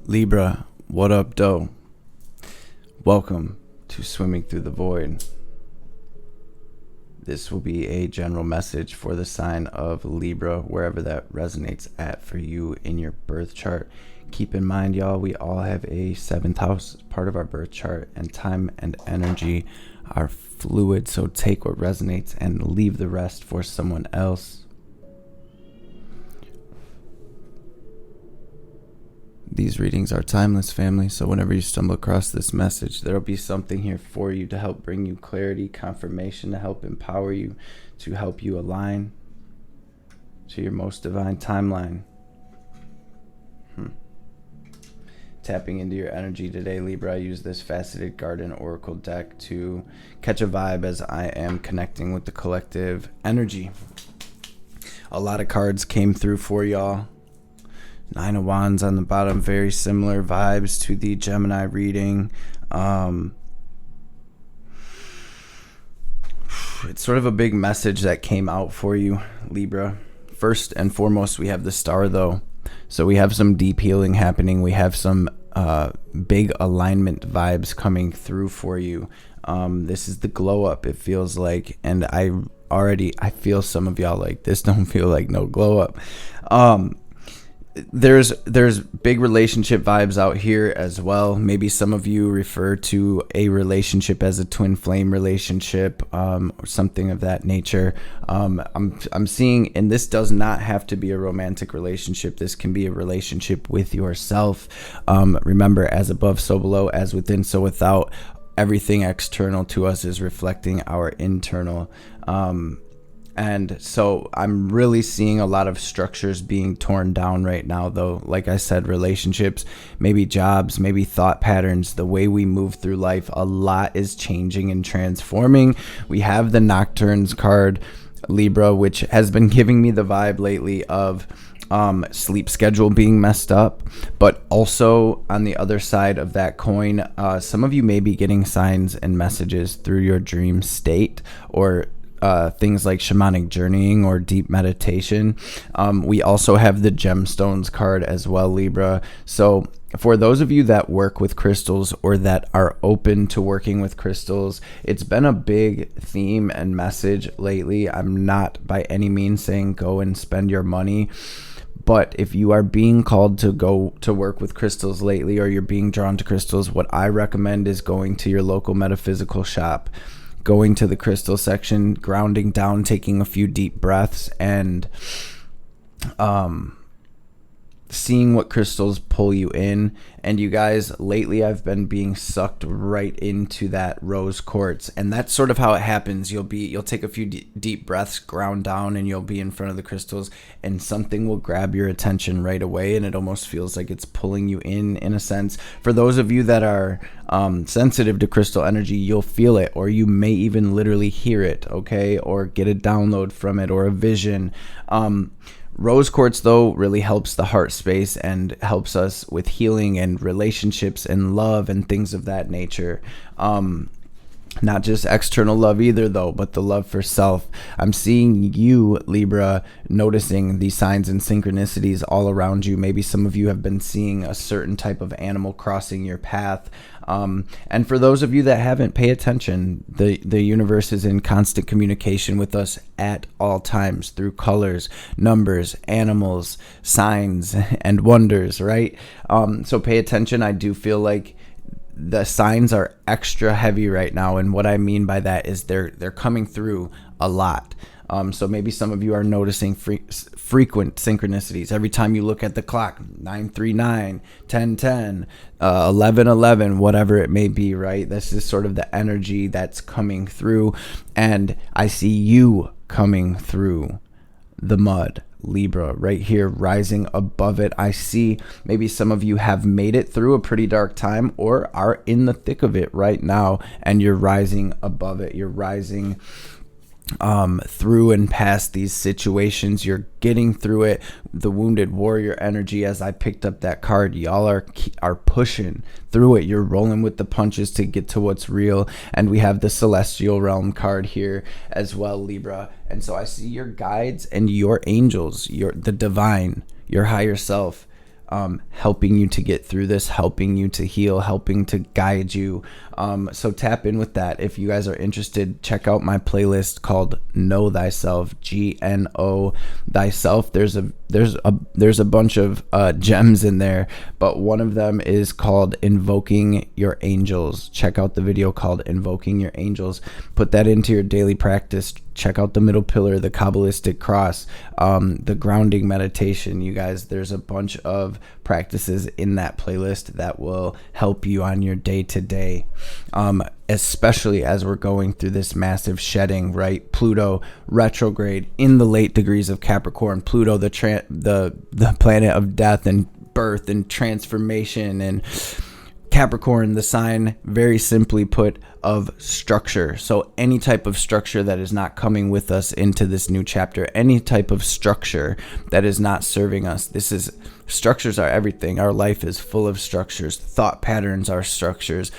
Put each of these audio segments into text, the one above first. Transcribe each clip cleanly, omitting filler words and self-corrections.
Libra, what up, doe? Welcome to Swimming Through the Void. This will be a general message for the sign of Libra, wherever that resonates at for you in your birth chart. Keep in mind, y'all, we all have a 7th house part of our birth chart, and time and energy are fluid, so take what resonates and leave the rest for someone else. These readings are timeless, family, so whenever you stumble across this message, there'll be something here for you to help bring you clarity, confirmation, to help empower you, to help you align to your most divine timeline. Tapping into your energy today, Libra, I use this Faceted Garden Oracle deck to catch a vibe as I am connecting with the collective energy. A lot of cards came through for y'all. 9 of Wands on the bottom, very similar vibes to the Gemini reading. It's sort of a big message that came out for you, Libra. First and foremost, we have the star, though. So we have some deep healing happening. We have some big alignment vibes coming through for you. This is the glow up, it feels like. And I feel some of y'all like this don't feel like no glow up. There's big relationship vibes out here as well. Maybe some of you refer to a relationship as a twin flame relationship, or something of that nature. I'm seeing, and this does not have to be a romantic relationship. This can be a relationship with yourself. Remember, as above, so below, as within, so without. Everything external to us is reflecting our internal. And so I'm really seeing a lot of structures being torn down right now, though. Like I said, relationships, maybe jobs, maybe thought patterns, the way we move through life, a lot is changing and transforming. We have the Nocturnes card, Libra, which has been giving me the vibe lately of sleep schedule being messed up. But also on the other side of that coin, some of you may be getting signs and messages through your dream state, or things like shamanic journeying or deep meditation. We also have the gemstones card as well, Libra. So for those of you that work with crystals or that are open to working with crystals, it's been a big theme and message lately. I'm not by any means saying go and spend your money, but if you are being called to go to work with crystals lately, or you're being drawn to crystals, what I recommend is going to your local metaphysical shop, going to the crystal section, grounding down, taking a few deep breaths, and seeing what crystals pull you in. And you guys, lately I've been being sucked right into that rose quartz, and that's sort of how it happens. You'll take a few deep breaths, ground down, and you'll be in front of the crystals, and something will grab your attention right away, and it almost feels like it's pulling you in a sense. For those of you that are sensitive to crystal energy, you'll feel it, or you may even literally hear it, okay, or get a download from it, or a vision. Rose quartz, though, really helps the heart space and helps us with healing and relationships and love and things of that nature. Not just external love either, though, but the love for self. I'm seeing you, Libra, noticing these signs and synchronicities all around you. Maybe some of you have been seeing a certain type of animal crossing your path. And for those of you that haven't, pay attention. The universe is in constant communication with us at all times through colors, numbers, animals, signs, and wonders, right? So pay attention. I do feel like the signs are extra heavy right now, and what I mean by that is they're coming through a lot. So maybe some of you are noticing frequent synchronicities. Every time you look at the clock, 9:39, 10:10, 11:11, whatever it may be, right? This is sort of the energy that's coming through, and I see you coming through the mud, Libra, right here, rising above it. I see maybe some of you have made it through a pretty dark time or are in the thick of it right now, and you're rising above it. You're rising through and past these situations. You're getting through it. The wounded warrior energy, as I picked up that card, y'all are pushing through it. You're rolling with the punches to get to what's real. And we have the celestial realm card here as well, Libra. And so I see your guides and your angels, the divine, your higher self, helping you to get through this, helping you to heal, helping to guide you. So tap in with that. If you guys are interested, check out my playlist called Know Thyself, GNO Thyself. There's a bunch of gems in there, but one of them is called Invoking Your Angels. Check out the video called Invoking Your Angels. Put that into your daily practice. Check out the middle pillar, the Kabbalistic cross, the grounding meditation. You guys, there's a bunch of practices in that playlist that will help you on your day-to-day, especially as we're going through this massive shedding, right? Pluto retrograde in the late degrees of Capricorn. Pluto, the planet of death and birth and transformation, and Capricorn, the sign, very simply put, of structure. So any type of structure that is not coming with us into this new chapter, any type of structure that is not serving us. Structures are everything. Our life is full of structures. Thought patterns are structures.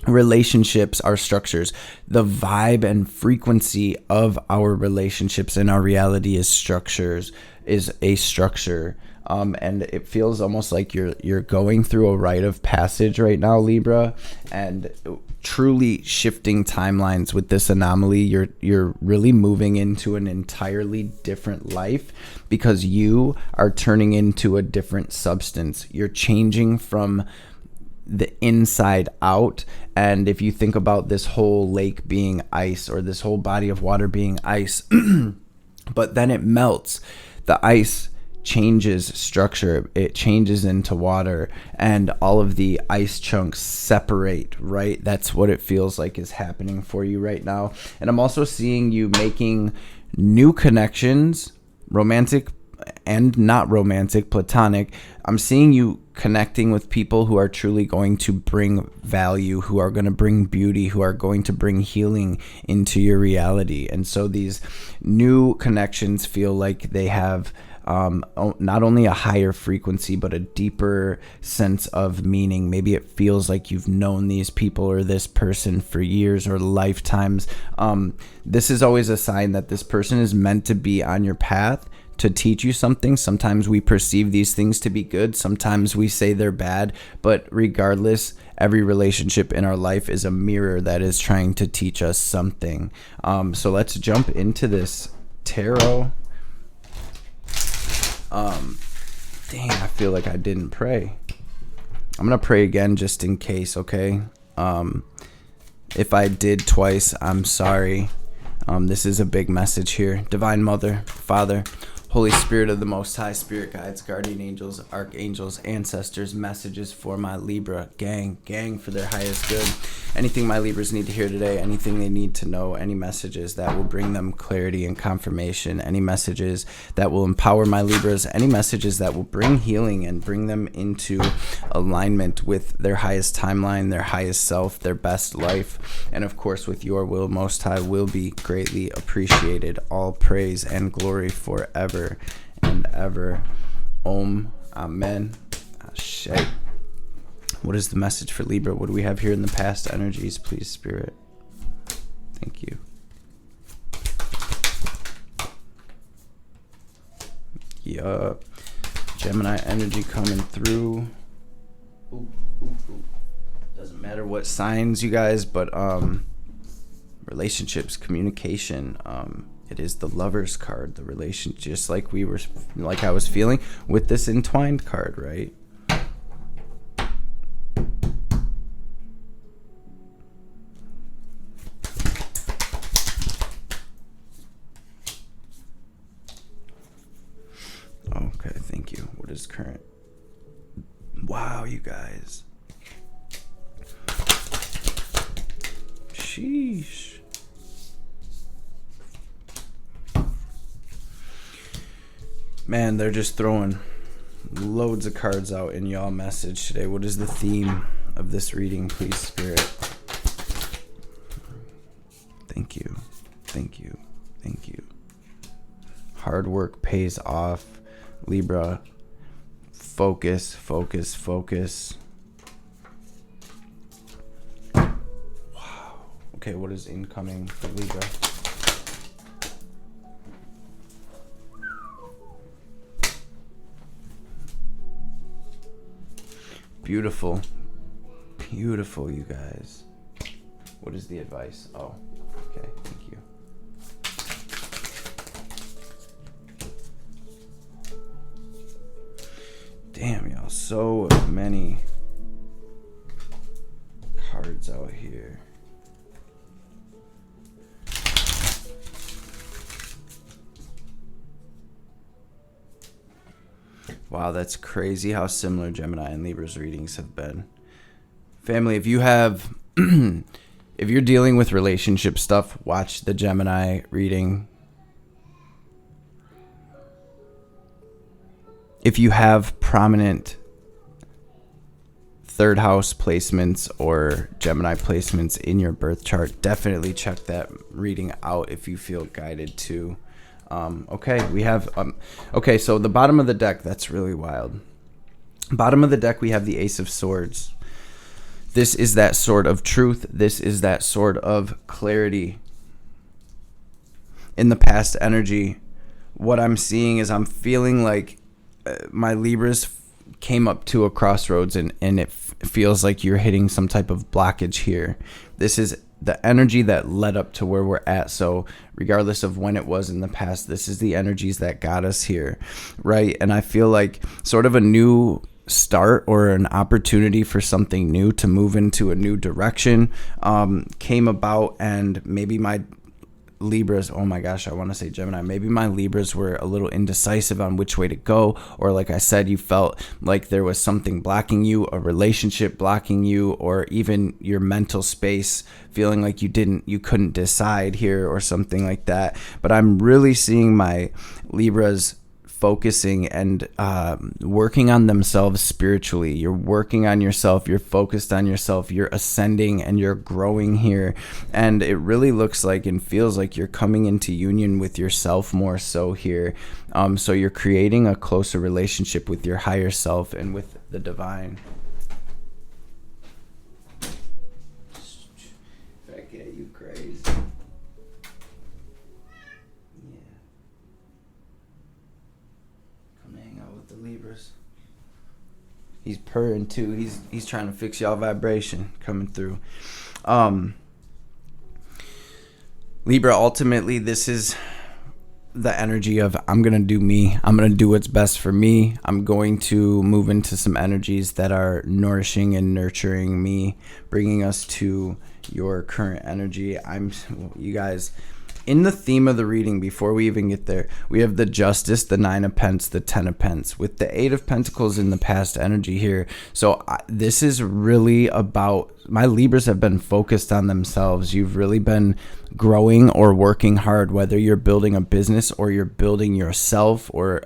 Relationships are structures. The vibe and frequency of our relationships and our reality is a structure. And it feels almost like you're going through a rite of passage right now, Libra, and truly shifting timelines with this anomaly. You're really moving into an entirely different life because you are turning into a different substance. You're changing from the inside out. And if you think about this whole lake being ice, or this whole body of water being ice, but then it melts, the ice changes structure, it changes into water, and all of the ice chunks separate, right? That's what it feels like is happening for you right now. And I'm also seeing you making new connections, romantic and not romantic, platonic. I'm seeing you connecting with people who are truly going to bring value, who are going to bring beauty, who are going to bring healing into your reality. And so these new connections feel like they have not only a higher frequency, but a deeper sense of meaning. Maybe it feels like you've known these people or this person for years or lifetimes. This is always a sign that this person is meant to be on your path to teach you something. Sometimes we perceive these things to be good. Sometimes we say they're bad. But regardless, every relationship in our life is a mirror that is trying to teach us something. So let's jump into this tarot. Dang, I feel like I didn't pray. I'm going to pray again just in case, okay? If I did twice, I'm sorry. This is a big message here. Divine Mother, Father, Holy Spirit of the Most High, Spirit Guides, Guardian Angels, Archangels, Ancestors, messages for my Libra gang for their highest good. Anything my Libras need to hear today, anything they need to know, any messages that will bring them clarity and confirmation, any messages that will empower my Libras, any messages that will bring healing and bring them into alignment with their highest timeline, their highest self, their best life, and of course with your will, Most High, will be greatly appreciated. All praise and glory forever and ever. Om. Amen. Ashe. What is the message for Libra? What do we have here in the past energies, please, Spirit? Thank you. Yup. Gemini energy coming through. Ooh. Doesn't matter what signs, you guys, but relationships, communication. It is the Lover's card, the relation, just like I was feeling with this entwined card, right? Okay, thank you. What is current? Wow, you guys. Sheesh. Man, they're just throwing loads of cards out in y'all message today. What is the theme of this reading, please, Spirit? Thank you. Thank you. Thank you. Hard work pays off. Libra, focus, focus, focus. Wow. Okay, what is incoming for Libra? Beautiful. Beautiful, you guys. What is the advice? Oh, okay. Thank you. Damn, y'all. So many cards out here. Wow, that's crazy how similar Gemini and Libra's readings have been. Family, if you have, if you're dealing with relationship stuff, watch the Gemini reading. If you have prominent third house placements or Gemini placements in your birth chart, definitely check that reading out if you feel guided to. Okay, we have, okay, so the bottom of the deck, that's really wild. Bottom of the deck, we have the Ace of Swords. This is that sword of truth. This is that sword of clarity. In the past energy, what I'm seeing is I'm feeling like my Libras came up to a crossroads and it feels like you're hitting some type of blockage here. This is the energy that led up to where we're at. So regardless of when it was in the past, this is the energies that got us here, right? And I feel like sort of a new start or an opportunity for something new to move into a new direction came about, and maybe my Libras, oh my gosh, I want to say Gemini, maybe my Libras were a little indecisive on which way to go, or like I said, you felt like there was something blocking you, a relationship blocking you, or even your mental space feeling like you couldn't decide here or something like that. But I'm really seeing my Libras focusing and working on themselves spiritually. You're working on yourself, you're focused on yourself, you're ascending and you're growing here. And it really looks like and feels like you're coming into union with yourself more so here. So you're creating a closer relationship with your higher self and with the divine. If I get you crazy. Libras. He's purring too. He's trying to fix y'all vibration coming through. Libra, ultimately, this is the energy of I'm going to do me. I'm going to do what's best for me. I'm going to move into some energies that are nourishing and nurturing me, bringing us to your current energy. You guys, in the theme of the reading, before we even get there, we have the Justice, the Nine of Pence, the Ten of Pence, with the Eight of Pentacles in the past energy here. So this is really about, my Libras have been focused on themselves. You've really been growing or working hard, whether you're building a business or you're building yourself or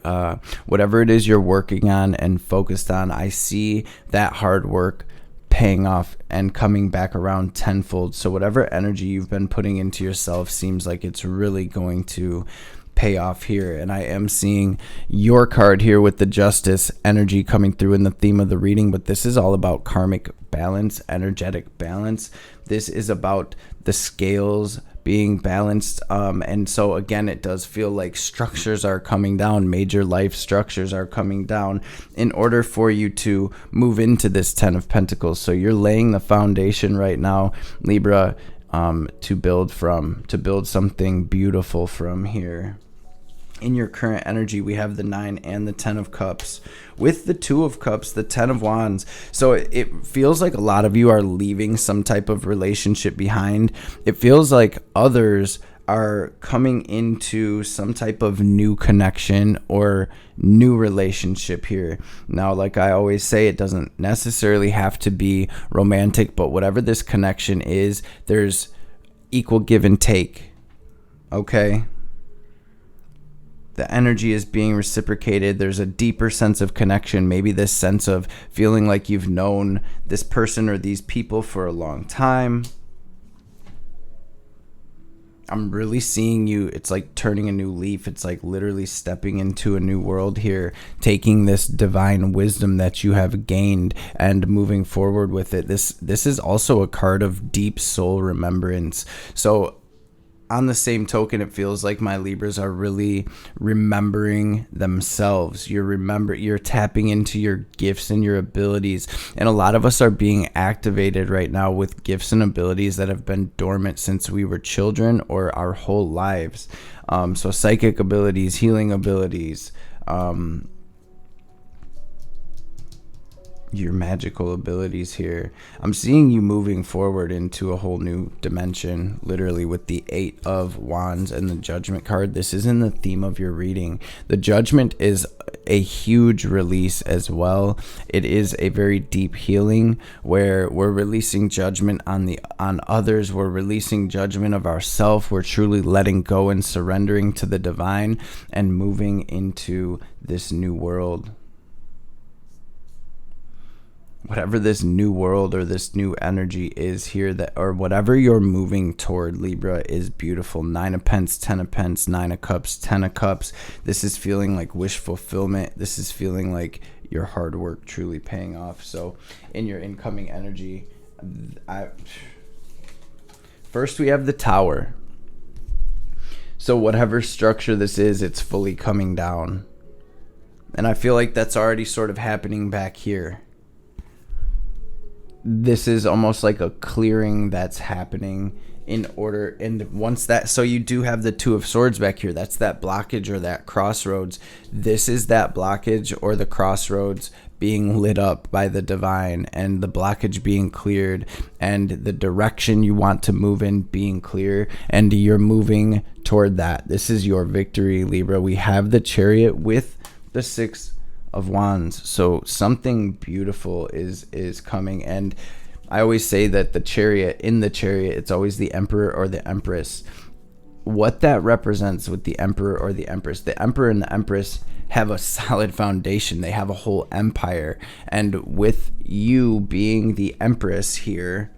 whatever it is you're working on and focused on. I see that hard work paying off and coming back around tenfold. So whatever energy you've been putting into yourself seems like it's really going to pay off here. And I am seeing your card here with the Justice energy coming through in the theme of the reading, but this is all about karmic balance, energetic balance. This is about the scales being balanced, and so again, it does feel like structures are coming down, major life structures are coming down in order for you to move into this Ten of Pentacles. So you're laying the foundation right now, Libra, to build something beautiful from here. In your current energy, we have the 9 and the 10 of Cups. With the 2 of Cups, the 10 of Wands. So it feels like a lot of you are leaving some type of relationship behind. It feels like others are coming into some type of new connection or new relationship here. Now, like I always say, it doesn't necessarily have to be romantic, but whatever this connection is, there's equal give and take. Okay? The energy is being reciprocated. There's a deeper sense of connection. Maybe this sense of feeling like you've known this person or these people for a long time. I'm really seeing you. It's like turning a new leaf. It's like literally stepping into a new world here, taking this divine wisdom that you have gained and moving forward with it. This is also a card of deep soul remembrance. So on the same token, it feels like my Libras are really remembering themselves. You're tapping into your gifts and your abilities. And a lot of us are being activated right now with gifts and abilities that have been dormant since we were children or our whole lives. So psychic abilities, healing abilities, your magical abilities here. I'm seeing you moving forward into a whole new dimension, literally with the 8 of Wands and the Judgment card. This is in the theme of your reading. The Judgment is a huge release as well. It is a very deep healing where we're releasing judgment on others. We're releasing judgment of ourselves. We're truly letting go and surrendering to the divine and moving into this new world. Whatever this new world or this new energy is here, that, or whatever you're moving toward, Libra, is beautiful. 9 of Pentacles, 10 of Pentacles, 9 of Cups, 10 of Cups. This is feeling like wish fulfillment. This is feeling like your hard work truly paying off. So in your incoming energy, first we have the Tower. So whatever structure this is, it's fully coming down. And I feel like that's already sort of happening back here. This is almost like a clearing that's happening in order. And once that, so you do have the 2 of Swords back here. That's that blockage or that crossroads. This is that blockage or the crossroads being lit up by the divine, and the blockage being cleared, and the direction you want to move in being clear, and you're moving toward that. This is your victory, Libra. We have the Chariot with the 6 of Wands. So something beautiful is coming. And I always say that the Chariot, it's always the Emperor or the Empress. What that represents with the Emperor or the Empress, the Emperor and the Empress have a solid foundation. They have a whole empire. And with you being the Empress here,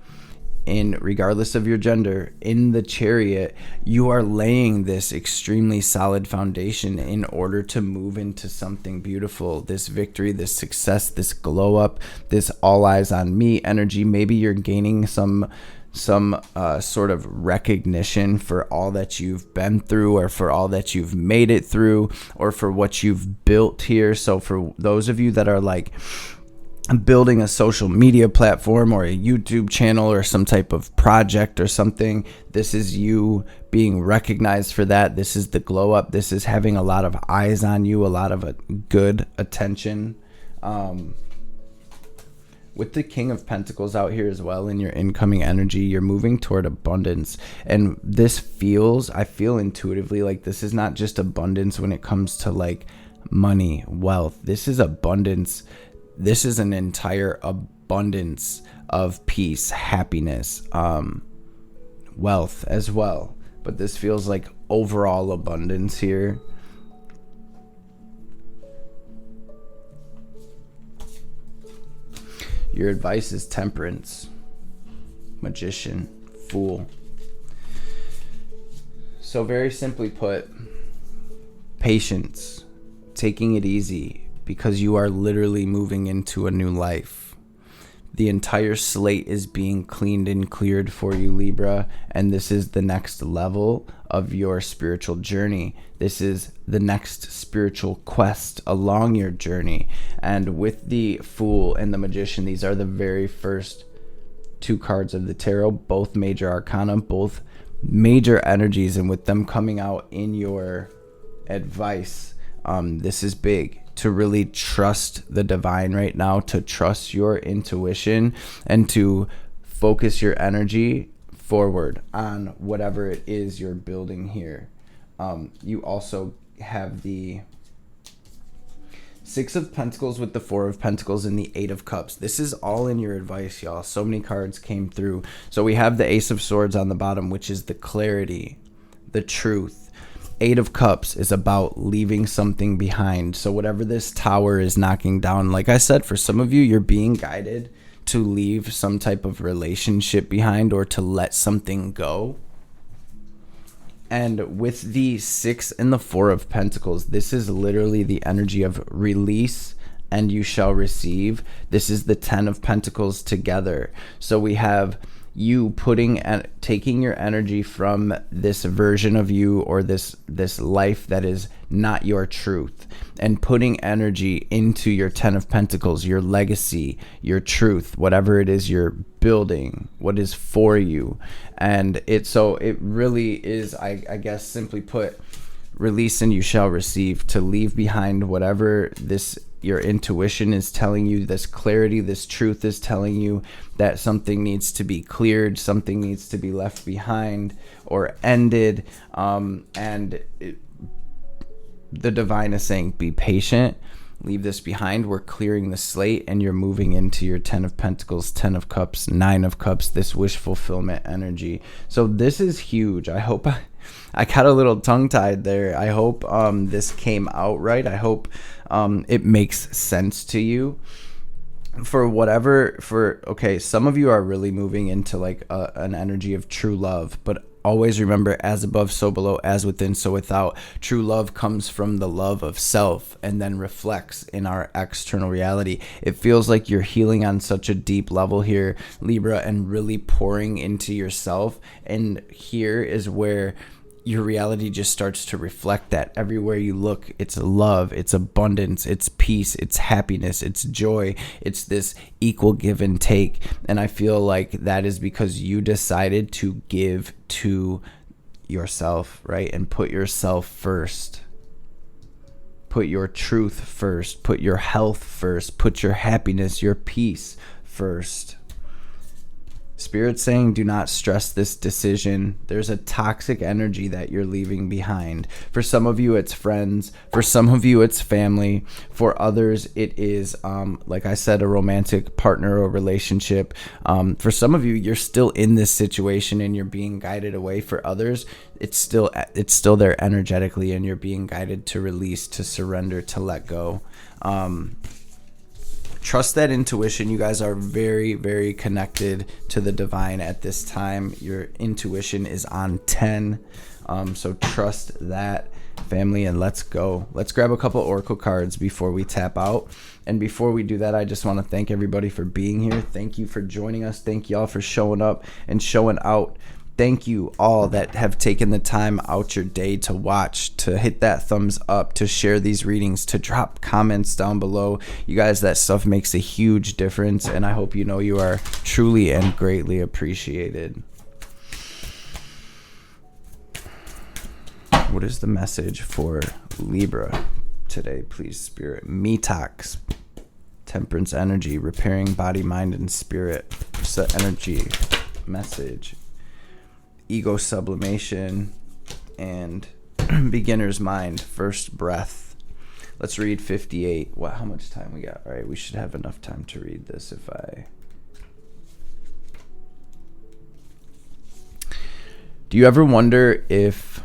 regardless of your gender, in the Chariot, you are laying this extremely solid foundation in order to move into something beautiful. This victory, this success, this glow up, this all eyes on me energy. Maybe you're gaining some sort of recognition for all that you've been through, or for all that you've made it through, or for what you've built here. So for those of you that are like building a social media platform or a YouTube channel or some type of project or something, this is you being recognized for that. This is the glow up. This is having a lot of eyes on you, a lot of good attention. With the King of Pentacles out here as well in your incoming energy, you're moving toward abundance. And this I feel intuitively like this is not just abundance when it comes to like money, wealth. This is abundance. This is an entire abundance of peace, happiness, wealth as well. But this feels like overall abundance here. Your advice is Temperance, Magician, Fool. So very simply put, patience, taking it easy, because you are literally moving into a new life. The entire slate is being cleaned and cleared for you, Libra, and this is the next level of your spiritual journey. This is the next spiritual quest along your journey. And with the Fool and the Magician, these are the very first 2 cards of the tarot, both major arcana, both major energies, and with them coming out in your advice, this is big. To really trust the divine right now, to trust your intuition, and to focus your energy forward on whatever it is you're building here. You also have the 6 of Pentacles with the 4 of Pentacles and the 8 of Cups. This is all in your advice, y'all. So many cards came through. So we have the Ace of Swords on the bottom, which is the clarity, the truth. 8 of Cups is about leaving something behind. So whatever this Tower is knocking down, like I said, for some of you, you're being guided to leave some type of relationship behind or to let something go. And with the 6 and the 4 of Pentacles, this is literally the energy of release and you shall receive. This is the 10 of Pentacles together. So we have you taking your energy from this version of you, or this life that is not your truth, and putting energy into your 10 of Pentacles, your legacy, your truth, whatever it is you're building, what is for you. And it really is, I guess, simply put, release and you shall receive, to leave behind whatever your intuition is telling you, this clarity, this truth is telling you that something needs to be cleared, something needs to be left behind or ended. The divine is saying, be patient, leave this behind. We're clearing the slate, and you're moving into your 10 of Pentacles, 10 of Cups, 9 of Cups, this wish fulfillment energy. So this is huge. I hope I got a little tongue-tied there. I hope this came out right. I hope it makes sense to you. Okay, some of you are really moving into like an energy of true love, but always remember, as above, so below, as within, so without. True love comes from the love of self and then reflects in our external reality. It feels like you're healing on such a deep level here, Libra, and really pouring into yourself. And here is where your reality just starts to reflect that. Everywhere you look, it's love, it's abundance, it's peace, it's happiness, it's joy, it's this equal give and take. And I feel like that is because you decided to give to yourself, right? And put yourself first. Put your truth first. Put your health first. Put your happiness, your peace first. Spirit's saying, do not stress this decision. There's a toxic energy that you're leaving behind. For some of you, it's friends. For some of you, it's family. For others, it is, like I said, a romantic partner or relationship. For some of you, you're still in this situation and you're being guided away. For others, it's still there energetically, and you're being guided to release, to surrender, to let go. Trust that intuition. You guys are very, very connected to the divine at this time. Your intuition is on 10. So trust that, family, and let's go. Let's grab a couple oracle cards before we tap out. And before we do that, I just want to thank everybody for being here. Thank you for joining us. Thank y'all for showing up and showing out. Thank you all that have taken the time out your day to watch, to hit that thumbs up, to share these readings, to drop comments down below. You guys, that stuff makes a huge difference, and I hope you know you are truly and greatly appreciated. What is the message for Libra today, please, Spirit? Metox, temperance energy, repairing body, mind, and spirit. Set energy, message. Ego sublimation, and beginner's mind, first breath. Let's read 58. Wow, how much time we got? All right, we should have enough time to read this. Do you ever wonder if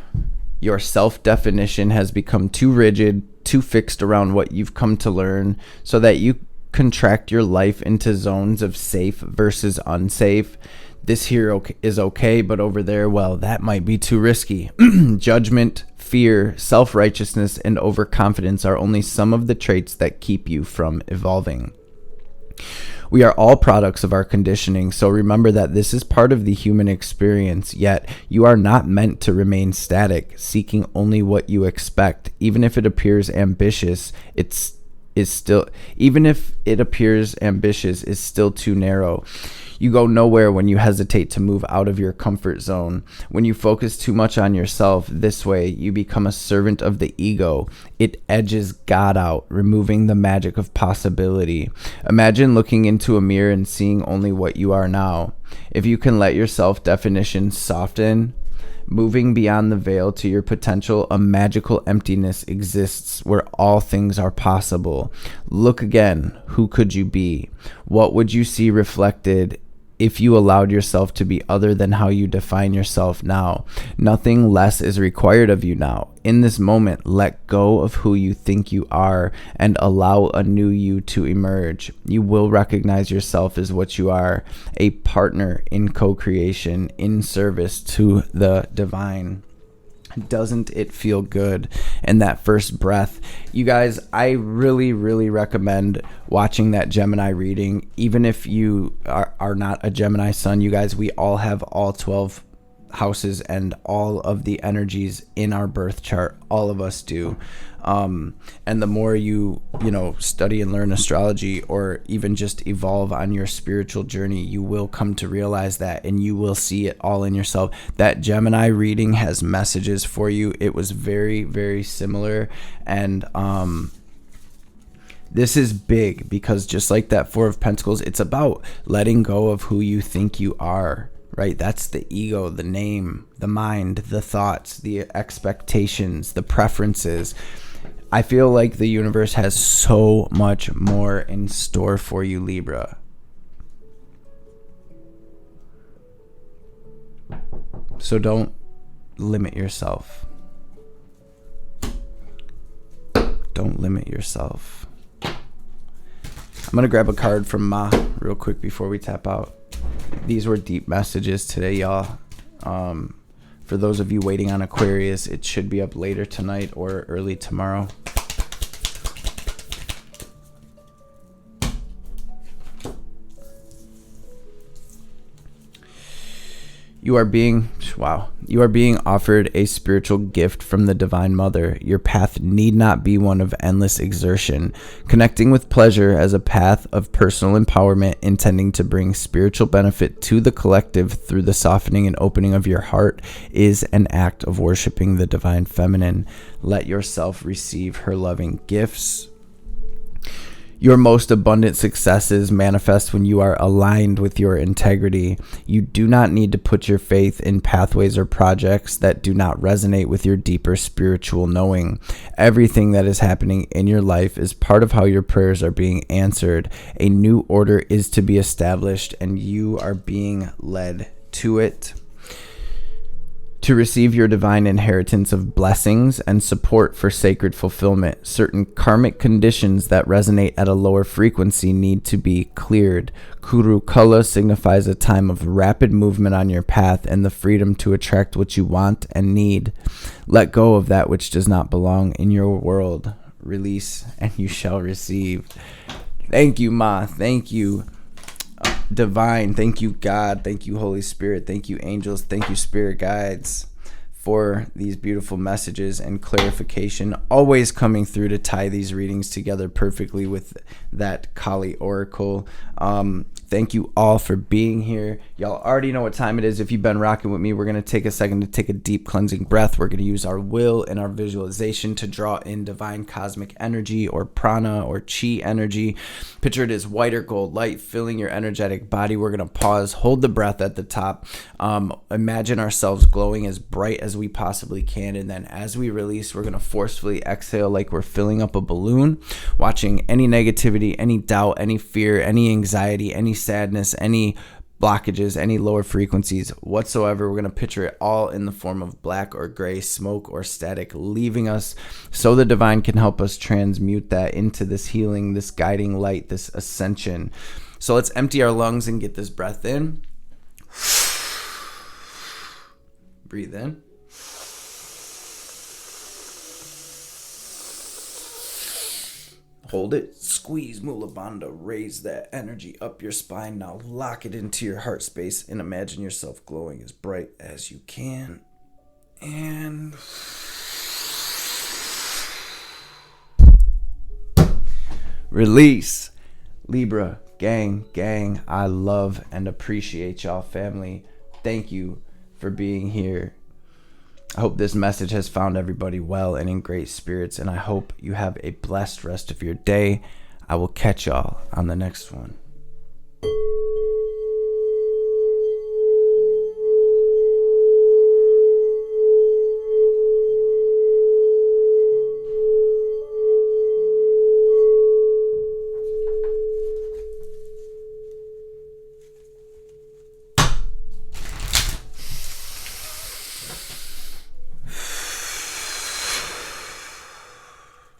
your self-definition has become too rigid, too fixed around what you've come to learn, so that you contract your life into zones of safe versus unsafe? This here is okay, but over there, well, that might be too risky. Judgment, fear, self-righteousness, and overconfidence are only some of the traits that keep you from evolving. We are all products of our conditioning, so remember that this is part of the human experience, yet you are not meant to remain static, seeking only what you expect. Even if it appears ambitious, is still too narrow. You go nowhere when you hesitate to move out of your comfort zone. When you focus too much on yourself this way, you become a servant of the ego. It edges God out, removing the magic of possibility. Imagine looking into a mirror and seeing only what you are now. If you can let your self-definition soften, moving beyond the veil to your potential, a magical emptiness exists where all things are possible. Look again. Who could you be? What would you see reflected if you allowed yourself to be other than how you define yourself now? Nothing less is required of you now. In this moment, let go of who you think you are and allow a new you to emerge. You will recognize yourself as what you are, a partner in co-creation, in service to the divine. Doesn't it feel good in that first breath? You guys, I really, really recommend watching that Gemini reading. Even if you are not a Gemini sun, you guys, we all have all 12 houses and all of the energies in our birth chart. All of us do. And the more you study and learn astrology, or even just evolve on your spiritual journey, you will come to realize that, and you will see it all in yourself. That Gemini reading has messages for you. It was very, very similar. And this is big because just like that Four of Pentacles, it's about letting go of who you think you are. Right? That's the ego, the name, the mind, the thoughts, the expectations, the preferences. I feel like the universe has so much more in store for you, Libra. So don't limit yourself. Don't limit yourself. I'm going to grab a card from Ma real quick before we tap out. These were deep messages today, y'all. For those of you waiting on Aquarius, it should be up later tonight or early tomorrow. You are being offered a spiritual gift from the Divine Mother. Your path need not be one of endless exertion. Connecting with pleasure as a path of personal empowerment, intending to bring spiritual benefit to the collective through the softening and opening of your heart, is an act of worshiping the Divine Feminine. Let yourself receive her loving gifts. Your most abundant successes manifest when you are aligned with your integrity. You do not need to put your faith in pathways or projects that do not resonate with your deeper spiritual knowing. Everything that is happening in your life is part of how your prayers are being answered. A new order is to be established, and you are being led to it. To receive your divine inheritance of blessings and support for sacred fulfillment, certain karmic conditions that resonate at a lower frequency need to be cleared. Kuru Kala signifies a time of rapid movement on your path and the freedom to attract what you want and need. Let go of that which does not belong in your world. Release and you shall receive. Thank you, Ma. Thank you, Divine. Thank you, God. Thank you, Holy Spirit. Thank you, angels. Thank you, spirit guides, for these beautiful messages and clarification, always coming through to tie these readings together perfectly with that Kali Oracle. Thank you all for being here. Y'all already know what time it is. If you've been rocking with me, we're going to take a second to take a deep cleansing breath. We're going to use our will and our visualization to draw in divine cosmic energy, or prana, or chi energy. Picture it as white or gold light filling your energetic body. We're going to pause, hold the breath at the top. Imagine ourselves glowing as bright as we possibly can. And then as we release, we're going to forcefully exhale like we're filling up a balloon, watching any negativity, any doubt, any fear, any anxiety, any sadness, any blockages, any lower frequencies whatsoever. We're going to picture it all in the form of black or gray smoke or static leaving us, so the divine can help us transmute that into this healing, this guiding light, this ascension. So let's empty our lungs and get this breath in. Breathe in. Hold it, squeeze Mula Bandha, raise that energy up your spine. Now lock it into your heart space and imagine yourself glowing as bright as you can. And release. Libra, gang, I love and appreciate y'all, family. Thank you for being here. I hope this message has found everybody well and in great spirits, and I hope you have a blessed rest of your day. I will catch y'all on the next one.